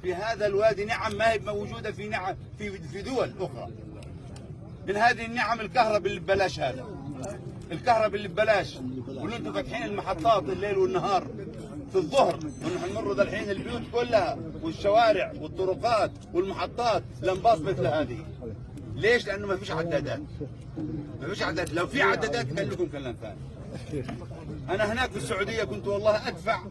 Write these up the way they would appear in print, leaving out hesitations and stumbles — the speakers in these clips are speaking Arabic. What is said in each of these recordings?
في هذا الوادي نعم ما هي موجودة في نعم في دول أخرى. من هذه النعم الكهرباء اللي ببلاش، هذا الكهرباء اللي ببلاش، وانتم فاتحين المحطات الليل والنهار في الظهر، ونحن نمر ذا الحين البيوت كلها والشوارع والطرقات والمحطات لمباص مثل هذه. ليش؟ لأنه ما فيش عدادات. ما فيش عدادات، لو في عدادات كان لكم كلام ثاني. أنا هناك في السعودية كنت والله أدفع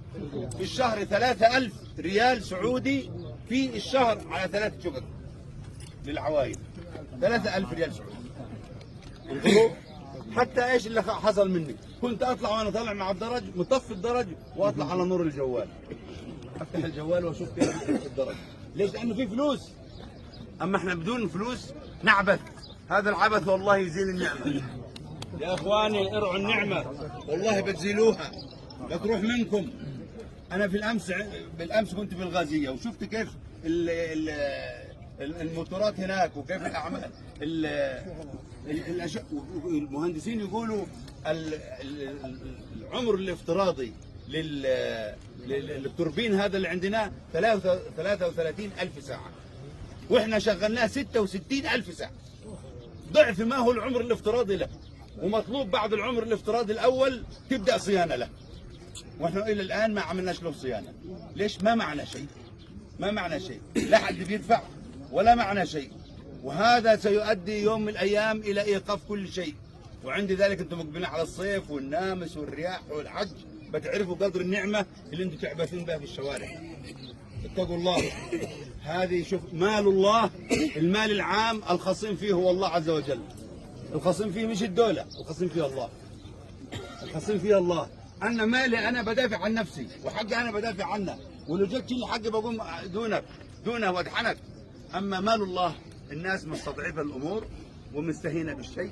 في الشهر 3000 ريال سعودي في الشهر على 3 شقق للعوائل. 3000 ريال سعودي. انظروا حتى ايش اللي حصل مني، كنت اطلع وانا طالع مع الدرج مطفي الدرج واطلع على نور الجوال، افتح الجوال واشوف كيف الدرج. ليش؟ لانه في فلوس. اما احنا بدون فلوس نعبث، هذا العبث والله يزيل النعمه. يا اخواني ارعوا النعمه والله بتزيلوها لا تروح منكم. انا بالامس كنت في الغازيه وشفت كيف الموتورات هناك وكيف الاعمال المهندسين يقولوا العمر الافتراضي للتوربين هذا اللي عندنا 33,000 ساعة، واحنا شغلناه 66,000 ساعة، ضعف ما هو العمر الافتراضي له، ومطلوب بعد العمر الافتراضي الأول تبدأ صيانة له، واحنا إلى الآن ما عملناش له صيانة. ليش؟ ما معنا شيء، ما معنا شيء، لا حد بيدفع ولا معنا شيء، وهذا سيؤدي يوم من الأيام إلى إيقاف كل شيء. وعند ذلك أنتم مقبلين على الصيف والنامس والرياح والحج، بتعرفوا قدر النعمة اللي أنتم تعبثون بها في الشوارع. اتقوا الله. هذه شوف مال الله، المال العام الخصيم فيه هو الله عز وجل. الخصيم فيه مش الدولة، الخصيم فيه الله. الخصيم فيه الله. أنا مالي أنا بدافع عن نفسي، وحقي أنا بدافع عنه، ولو جت لي حقي بقوم دونه وأدحنك. أما مال الله الناس مستضعفة الأمور ومستهينة بالشيء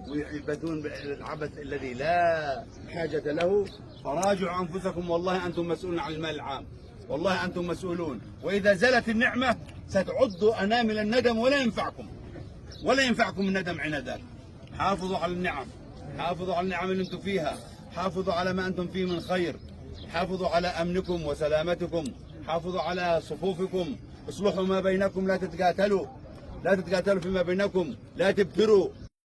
ويعبثون بالعبث الذي لا حاجة له. فراجعوا أنفسكم، والله أنتم مسؤولون عن المال العام، والله أنتم مسؤولون. وإذا زلت النعمة ستعضوا أنامل الندم ولا ينفعكم، ولا ينفعكم الندم عنادات. حافظوا على النعم، حافظوا على النعم اللي أنتم فيها، حافظوا على ما أنتم فيه من خير، حافظوا على أمنكم وسلامتكم، حافظوا على صفوفكم، اصلحوا ما بينكم، لا تتقاتلوا، لا تتقاتلوا فيما بينكم، لا تبتروا.